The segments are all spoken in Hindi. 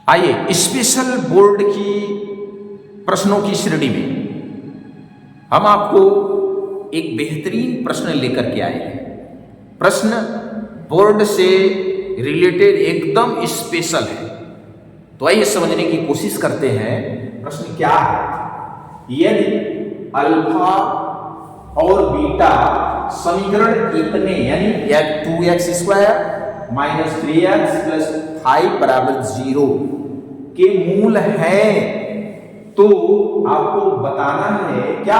आइए स्पेशल बोर्ड की प्रश्नों की श्रेणी में हम आपको एक बेहतरीन प्रश्न लेकर के आए हैं। प्रश्न बोर्ड से रिलेटेड एकदम स्पेशल है, तो आइए समझने की कोशिश करते हैं। प्रश्न क्या है? यदि अल्फा और बीटा समीकरण इतने यानी 2x² माइनस 3x प्लस 5 बराबर 0 के मूल है, तो आपको बताना है क्या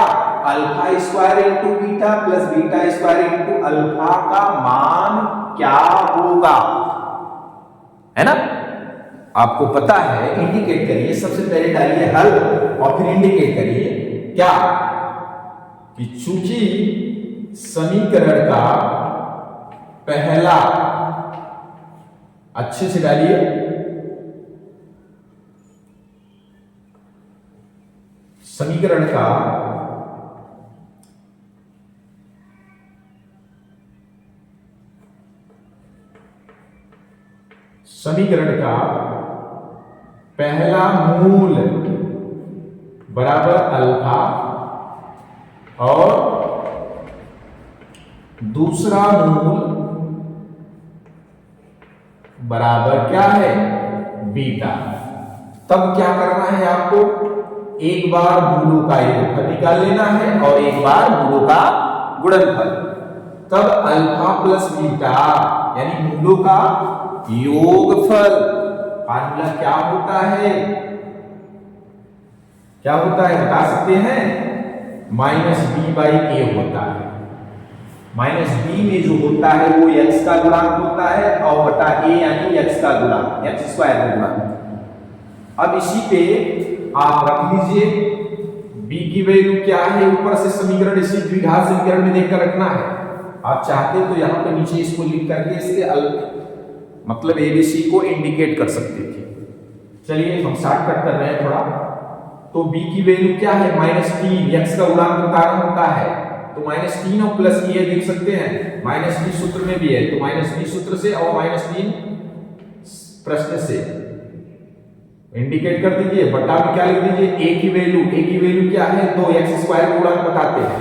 alpha square into beta plus beta square into alpha का मान क्या होगा, है ना? आपको पता है, इंडिकेट करिए। सबसे पहले डालिए हल और फिर इंडिकेट करिए क्या कि चूंकि समीकरण का पहला, अच्छे से डालिए, समीकरण का पहला मूल बराबर अल्फा और दूसरा मूल बराबर क्या है? बीटा। तब क्या करना है आपको? एक बार मूलों का योगफल निकाल लेना है और एक बार मूलों का गुणनफल। तब अल्फा प्लस बीटा यानी मूलों का योगफल फार्मूला क्या होता है? क्या होता है बता सकते हैं? -b/a होता है। -b में जो होता है वो x का गुणांक होता है और बटा a यानी x का गुणांक, x² का गुणांक। अब इसी पे आप रख लीजिए b की वैल्यू क्या है, ऊपर से समीकरण इसी द्विघात समीकरण में देखकर रखना है। आप चाहते तो यहां पे नीचे इसको लिख करके इसके मतलब ABC को इंडिकेट कर सकते थे। चलिए हम शॉर्टकट कर रहे हैं थोड़ा। तो b की वैल्यू क्या है? -3, x का गुणांक बताना होता है, तो -3 और प्लस ये देख सकते हैं, -3 सूत्र में भी है, तो -3 सूत्र से और -3 प्रश्न से इंडिकेट कर दीजिए। बटा में क्या लिख दीजिए? a की वैल्यू क्या है? 2x² गुणांक बताते हैं।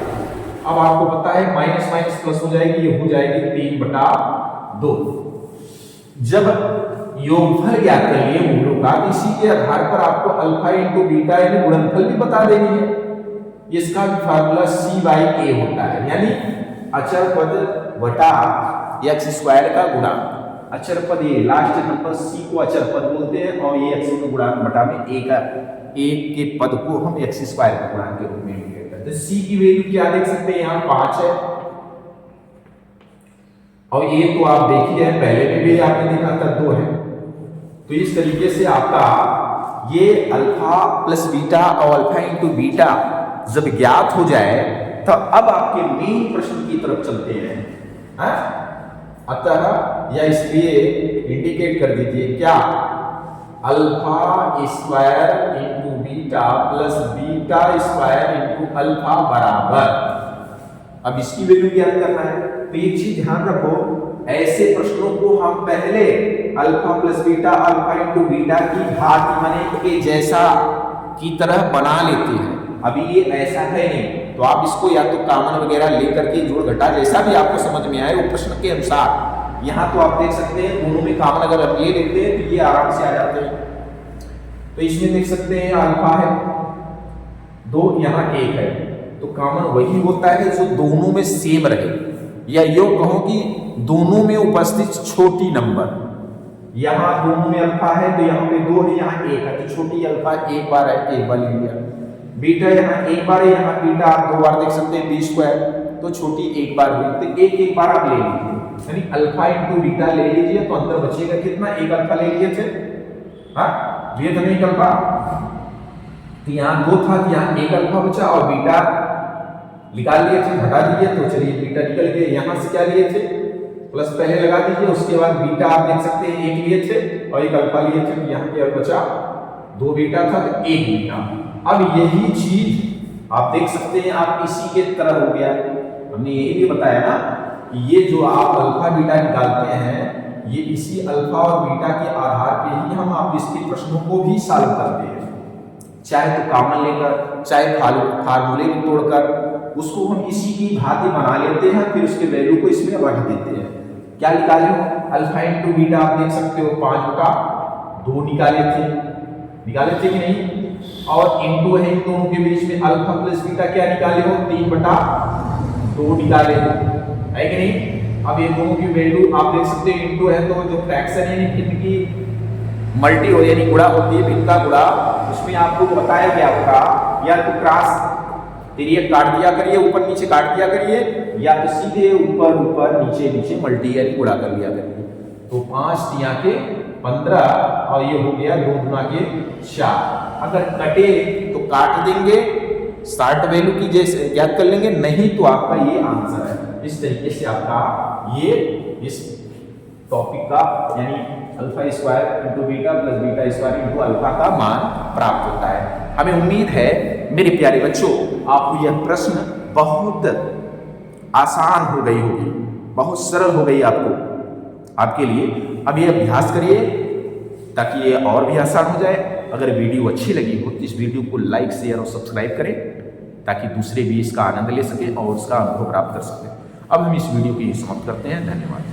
अब आपको पता है माइनस माइनस प्लस हो जाएगी, ये हो जाएगी 3/2। जब योगफल ज्ञात कर लिए मूलों का, इसी के आधार पर आपको अल्फा इंटू बीटा यानी गुणनफल भी बता देनी है। इसका फार्मूला c/a होता है, यानी अचर पद बटा x² का गुणांक। अचर पद ये लास्ट नंबर c को अचर पद बोलते हैं और ये x का गुणांक बटा में a के पद को हम x² का गुणांक के रूप में इंडिकेट करते हैं। c की वैल्यू क्या देख सकते हैं? यहाँ 5 है और ये तो आप देखिए पहले में भी आपने देखा था 2 है। तो इस तरीके से आपका ये अल्फा प्लस बीटा और अल्फा इंटू बीटा जब ज्ञात हो जाए तो अब आपके मेन प्रश्न की तरफ चलते हैं। अतः या इसलिए इंडिकेट कर दीजिए क्या alpha square into beta plus beta square into alpha बराबर। अब इसकी वैल्यू ज्ञात करना है, तो एक चीज ध्यान रखो, ऐसे प्रश्नों को हम पहले alpha plus beta alpha into beta की घात माने के जैसा की तरह बना लेते हैं। अभी ये ऐसा है नहीं, तो आप इसको या तो कॉमन वगैरह लेकर के जोड़ घटा जैसा भी आपको समझ में आए वो प्रश्न के अनुसार। यहाँ तो आप देख सकते हैं दोनों में कॉमन अगर आप ये लेते हैं तो ये आराम से आ जाते हैं। तो इसमें देख सकते हैं अल्फा है 2, यहाँ 1 है, तो कॉमन वही होता है जो दोनों में सेम रहे, या यो कहो कि दोनों में उपस्थित छोटी नंबर। यहाँ दोनों में अल्फा है तो यहाँ पे 2 है, यहाँ 1 है, तो छोटी अल्फा एक बार है, एक बार ले लिया। बीटा यहाँ एक बार है, यहाँ बीटा आप 2 बार देख सकते हैं b², तो छोटी एक बार हुई, तो एक बार आप ले लीजिए, यानी अल्फा इंटू बीटा ले लीजिए तो अंदर बचेगा कितना? 1 अल्फा ले लिए थे, लिए थे नहीं अल्फा, तो यहाँ 2 था, यहाँ 1 अल्फा बचा और बीटा निकाल लिए थे, हटा दीजिए, तो चलिए बीटा निकल गए। यहाँ से क्या लिए थे? प्लस पहले लगा दीजिए, उसके बाद बीटा आप देख सकते हैं 1 लिए थे और 1 अल्फा लिए थे, तो यहाँ क्या बचा? 2 बीटा था तो 1 बीटा। अब यही चीज आप देख सकते हैं, आप इसी के तरह हो गया। हमने यही भी बताया ना कि ये जो आप अल्फा बीटा निकालते हैं, ये इसी अल्फा और बीटा के आधार पे ही हम आप इसके प्रश्नों को भी सॉल्व करते हैं, चाहे तो कॉमन लेकर, चाहे फार्मूले को तोड़कर, उसको हम इसी की भांति बना लेते हैं, फिर उसके वैल्यू को इसमें रख देते हैं। क्या निकाले हो? अल्फा इंटू बीटा आप देख सकते हो 5/2 निकाले थे कि नहीं? और इंटू है इन दोनों के बीच में अल्फा प्लस बीटा क्या निकाले हो? 3/2 निकाले हो, है कि नहीं? अब ये दोनों की वैल्यू आप देख सकते हो, इंटू है तो जो फ्रैक्शन यानी इनकी मल्टी हो यानी गुणा होती है, इनका गुणा, उसमें आपको बताया गया होगा या तो क्रॉस पीरियड काट दिया करिए, ऊपर नीचे काट दिया करिए, या तो सीधे ऊपर ऊपर नीचे नीचे मल्टी यानी गुणा कर लिया करिए। तो 5 तिया के 15 और ये हो गया 2 गुना के 4। अगर कटे तो काट देंगे, स्टार्ट वैल्यू की जैसे ज्ञात कर लेंगे, नहीं तो आपका ये आंसर है। इस तरीके से आपका ये इस टॉपिक का यानी alpha square into beta plus beta square into alpha का मान प्राप्त होता है। हमें उम्मीद है मेरे प्यारे बच्चों आपको यह प्रश्न बहुत आसान हो गई होगी, बहुत सरल हो गई आपके लिए। अब ये अभ्यास करिए ताकि ये और भी आसान हो जाए। अगर वीडियो अच्छी लगी हो तो इस वीडियो को लाइक शेयर और सब्सक्राइब करें ताकि दूसरे भी इसका आनंद ले सके और उसका अनुभव प्राप्त कर सकें। अब हम इस वीडियो को समाप्त करते हैं। धन्यवाद।